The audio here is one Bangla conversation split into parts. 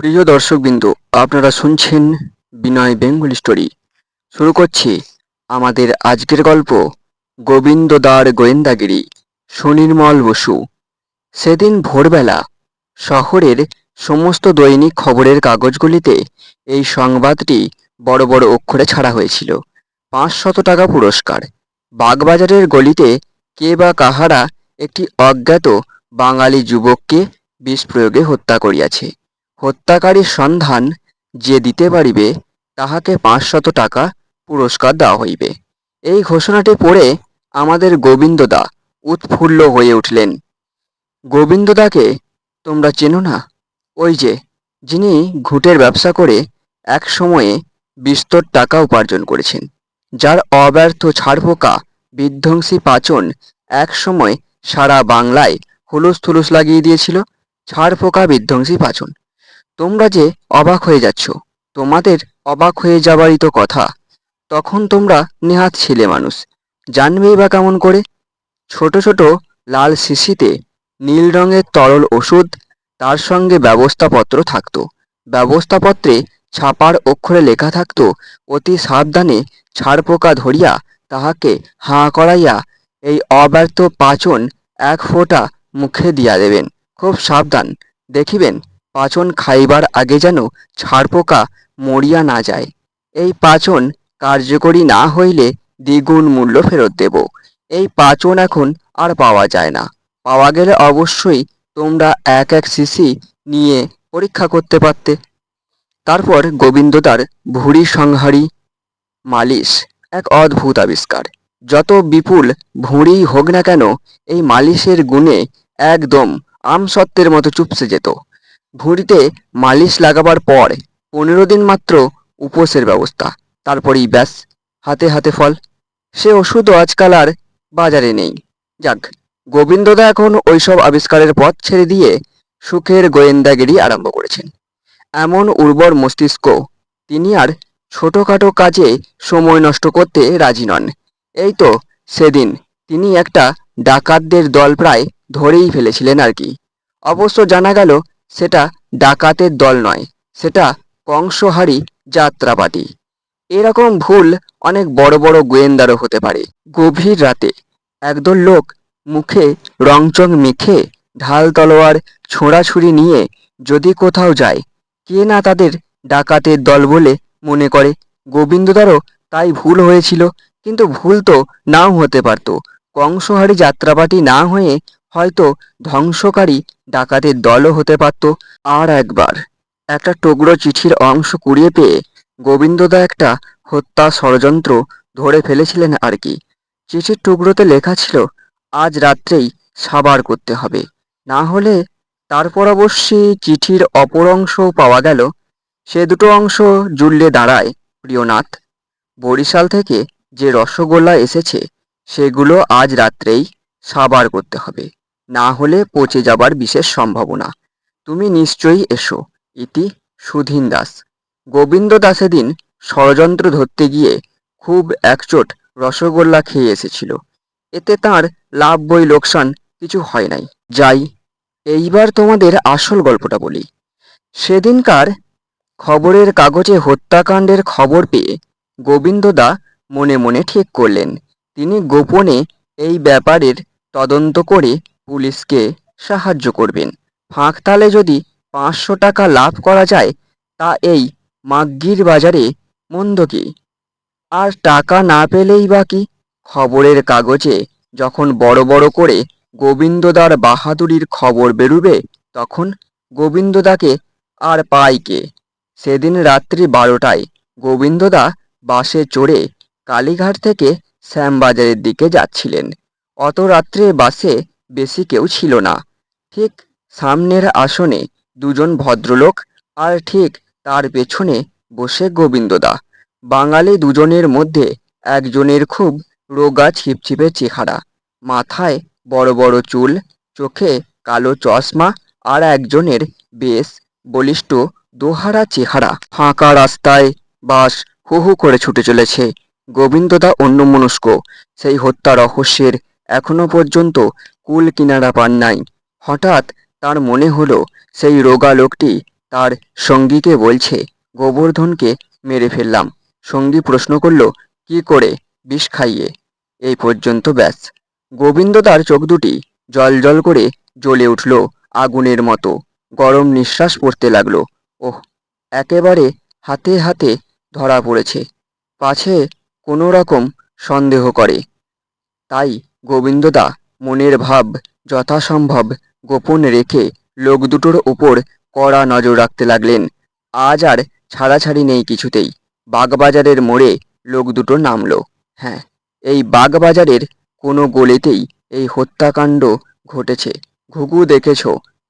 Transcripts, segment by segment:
প্রিয় দর্শকবৃন্দ, আপনারা শুনছেন বিনয় বেঙ্গলি স্টোরি। শুরু করছি আমাদের আজকের গল্প, গোবিন্দ দার গোয়েন্দাগিরি। সুনির্মল বসু। সেদিন ভোরবেলা শহরের সমস্ত দৈনিক খবরের কাগজগুলিতে এই সংবাদটি বড় বড় অক্ষরে ছাড়া হয়েছিল। 500 টাকা পুরস্কার। বাগবাজারের গলিতে কে বা কাহারা একটি অজ্ঞাত বাঙালি যুবককে বিষ প্রয়োগে হত্যা করিয়াছে। হত্যাকারীর সন্ধান যে দিতে পারিবে তাহাকে 500 টাকা পুরস্কার দেওয়া হইবে। এই ঘোষণাটি পড়ে আমাদের গোবিন্দদা উৎফুল্ল হয়ে উঠলেন। গোবিন্দদাকে তোমরা চেনো না? ওই যে, যিনি ঘুঁটের ব্যবসা করে এক সময়ে বিস্তর টাকা উপার্জন করেছেন, যার অব্যর্থ ছারপোকা বিধ্বংসী পাচন এক সময় সারা বাংলায় হুলুস থুলুস লাগিয়ে দিয়েছিল। ছারপোকা বিধ্বংসী পাচন। তোমরা যে অবাক হয়ে যাচ্ছ, তোমাদের অবাক হয়ে যাবারই তো কথা। তখন তোমরা নেহাত ছেলে মানুষ, জানবেই বা কেমন করে? ছোট ছোট লাল শিশিতে নীল রঙের তরল ওষুধ, তার সঙ্গে ব্যবস্থাপত্র থাকতো। ব্যবস্থাপত্রে ছাপার অক্ষরে লেখা থাকতো, অতি সাবধানে ছারপোকা ধরিয়া তাহাকে হাঁ করাইয়া এই অব্যর্থ পাচন এক ফোঁটা মুখে দিয়া দেবেন। খুব সাবধান, দেখিবেন পাচন খাইবার আগে যেন ছারপোকা মরিয়া না যায়। এই পাচন কার্যকরী না হইলে দ্বিগুণ মূল্য ফেরত দেব। এই পাচন এখন আর পাওয়া যায় না। পাওয়া গেলে অবশ্যই তোমরা এক এক শিশি নিয়ে পরীক্ষা করতে পারতে। তারপর গোবিন্দদার ভুঁড়ি সংহারী মালিশ এক অদ্ভুত আবিষ্কার। যত বিপুল ভুঁড়িই হোক না কেন, এই মালিশের গুণে একদম আমসত্ত্বের মতো চুপসে যেত। ভুঁড়িতে মালিশ লাগাবার পর 15 দিন মাত্র উপোসের ব্যবস্থা, তারপরেই ব্যাস, হাতে হাতে ফল। সে ওষুধও আজকাল আর বাজারে নেই। যাক, গোবিন্দদা এখন ওইসব আবিষ্কারের পথ ছেড়ে দিয়ে সুখের গোয়েন্দাগিরি আরম্ভ করেছেন। এমন উর্বর মস্তিষ্ক, তিনি আর ছোটখাটো কাজে সময় নষ্ট করতে রাজি নন। এই তো সেদিন তিনি একটা ডাকাতদের দল প্রায় ধরেই ফেলেছিলেন আর কি। অবশ্য জানা গেল সেটা ডাকাতের দল নয়, সেটা কংসহারি যাত্রাপার্টি। এরকম ভুল অনেক বড় বড় গোয়েন্দারও হতে পারে। গভীর রাতে একদল লোক মুখে রংচং মেখে ঢাল তলোয়ার ছোঁড়াছুরি নিয়ে যদি কোথাও যায়, কে না তাদের ডাকাতের দল বলে মনে করে। গোবিন্দদারও তাই ভুল হয়েছিল, কিন্তু ভুল তো নাও হতে পারত। কংসহারি যাত্রাপার্টি না হয়ে হয়তো ধ্বংসকারী ডাকাতের দলও হতে পারত। আর একবার একটা টুকরো চিঠির অংশ কুড়িয়ে পেয়ে গোবিন্দদা একটা হত্যা ষড়যন্ত্র ধরে ফেলেছিলেন আর কি। চিঠির টুকরোতে লেখা ছিল, আজ রাত্রেই সাবার করতে হবে, না হলে। তারপর অবশ্যই চিঠির অপর অংশও পাওয়া গেল। সে দুটো অংশ জুড়লে দাঁড়ায়, প্রিয়নাথ, বরিশাল থেকে যে রসগোল্লা এসেছে সেগুলো আজ রাত্রেই সাবার করতে হবে, না হলে পচে যাবার বিশেষ সম্ভাবনা। তুমি নিশ্চয়ই এসো। ইতি সুধীন দাস। গোবিন্দ দাস সেদিন ষড়যন্ত্র ধরতে গিয়ে খুব একচোট রসগোল্লা খেয়ে এসেছিল। এতে তার লাভ বই লোকসান কিছু হয় নাই। যাই, এইবার তোমাদের আসল গল্পটা বলি। সেদিনকার খবরের কাগজে হত্যাকাণ্ডের খবর পেয়ে গোবিন্দদা মনে মনে ঠিক করলেন, তিনি গোপনে এই ব্যাপারের তদন্ত করে পুলিশকে সাহায্য করবেন। ফাঁকতালে যদি 500 টাকা লাভ করা যায়, তা এই মাগ্গির বাজারে মন্দ কি? আর টাকা না পেলেই বা কি? খবরের কাগজে যখন বড় বড় করে গোবিন্দদার বাহাদুরির খবর বেরুবে, তখন গোবিন্দদাকে আর পায় কে? সেদিন রাত্রি 12টায় গোবিন্দদা বাসে চড়ে কালীঘাট থেকে শ্যামবাজারের দিকে যাচ্ছিলেন। অত রাত্রে বাসে বেশি কেউ ছিল না। ঠিক সামনের আসনে দুজন ভদ্রলোক, আর ঠিক তার পেছনে বসে গোবিন্দদা। বাঙালি দুজনের মধ্যে একজনের খুব রোগা ছিপছিপে চেহারা, মাথায় বড় বড় চুল, চোখে কালো চশমা, আর একজনের বেশ বলিষ্ঠ দোহারা চেহারা। ফাঁকা রাস্তায় বাস হু হু করে ছুটে চলেছে। গোবিন্দদা অন্যমনস্ক, সেই হত্যা রহস্যের এখনো পর্যন্ত কুল কিনারা পান নাই। হঠাৎ তার মনে হলো সেই রোগা লোকটি তার সঙ্গীকে বলছে, গোবর্ধনকে মেরে ফেললাম। সঙ্গী প্রশ্ন করল, কি করে? বিষ খাইয়ে। এই পর্যন্ত ব্যাস। গোবিন্দদার চোখ দুটি জ্বলজ্বল করে জ্বলে উঠল আগুনের মতো। গরম নিঃশ্বাস পড়তে লাগলো। ওহ, একেবারে হাতে হাতে ধরা পড়েছে। পাছে কোনো রকম সন্দেহ করে। তাই গোবিন্দদা মনের ভাব যথাসম্ভব গোপন রেখে লোক দুটোর ওপর কড়া নজর রাখতে লাগলেন। আজ আর ছাড়াছাড়ি নেই কিছুতেই। বাগবাজারের মোড়ে লোক দুটো নামলো। হ্যাঁ, এই বাগবাজারের কোনো গলিতেই এই হত্যাকাণ্ড ঘটেছে। ঘুঘু দেখেছ,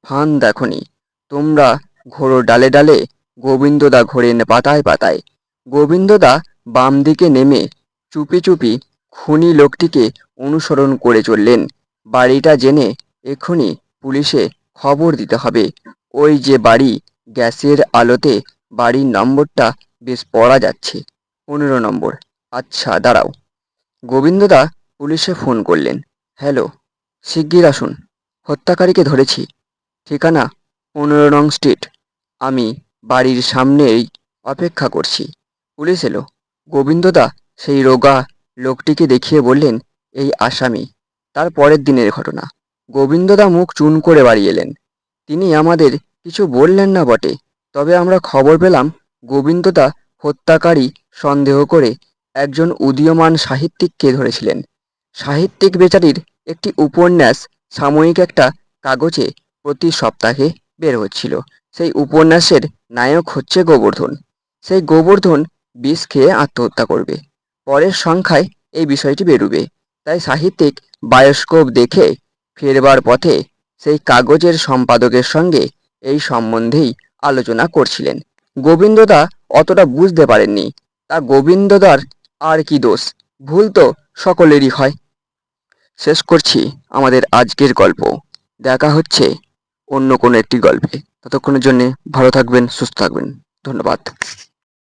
ফান দেখনি। তোমরা ঘোরো ডালে ডালে, গোবিন্দদা ঘোরেন পাতায় পাতায়। গোবিন্দদা বাম দিকে নেমে চুপি চুপি খুনি লোকটিকে অনুসরণ করে চললেন। বাড়িটা জেনে এক্ষুনি পুলিশে খবর দিতে হবে। ওই যে বাড়ি, গ্যাসের আলোতে বাড়ির নম্বরটা বেশ পড়া যাচ্ছে, 15 নম্বর। আচ্ছা দাঁড়াও। গোবিন্দদা পুলিশে ফোন করলেন। হ্যালো, শিগগির আসুন, হত্যাকারীকে ধরেছি। ঠিকানা 15 নং স্ট্রিট। আমি বাড়ির সামনেই অপেক্ষা করছি। পুলিশ এলো। গোবিন্দদা সেই রোগা লোকটিকে দেখিয়ে বললেন, এই আসামি। তার পরের দিনের ঘটনা। গোবিন্দদা মুখ চুন করে বাড়ি এলেন। তিনি আমাদের কিছু বললেন না বটে, তবে আমরা খবর পেলাম গোবিন্দদা হত্যাকারী সন্দেহ করে একজন উদীয়মান সাহিত্যিককে ধরেছিলেন। সাহিত্যিক বেচারির একটি উপন্যাস সাময়িক একটা কাগজে প্রতি সপ্তাহে বের হচ্ছিল। সেই উপন্যাসের নায়ক হচ্ছে গোবর্ধন। সেই গোবর্ধন বিষ খেয়ে আত্মহত্যা করবে। পরের সংখ্যায় এই বিষয়টি বেরুবে। তাই সাহিত্যিক বায়োস্কোপ দেখে ফেরবার পথে সেই কাগজের সম্পাদকের সঙ্গে এই সম্বন্ধেই আলোচনা করছিলেন। গোবিন্দদা অতটা বুঝতে পারেননি। তা গোবিন্দদার আর কি দোষ? ভুল তো সকলেরই হয়। শেষ করছি আমাদের আজকের গল্প। দেখা হচ্ছে অন্য কোনো একটি গল্পে। ততক্ষণের জন্যে ভালো থাকবেন, সুস্থ থাকবেন। ধন্যবাদ।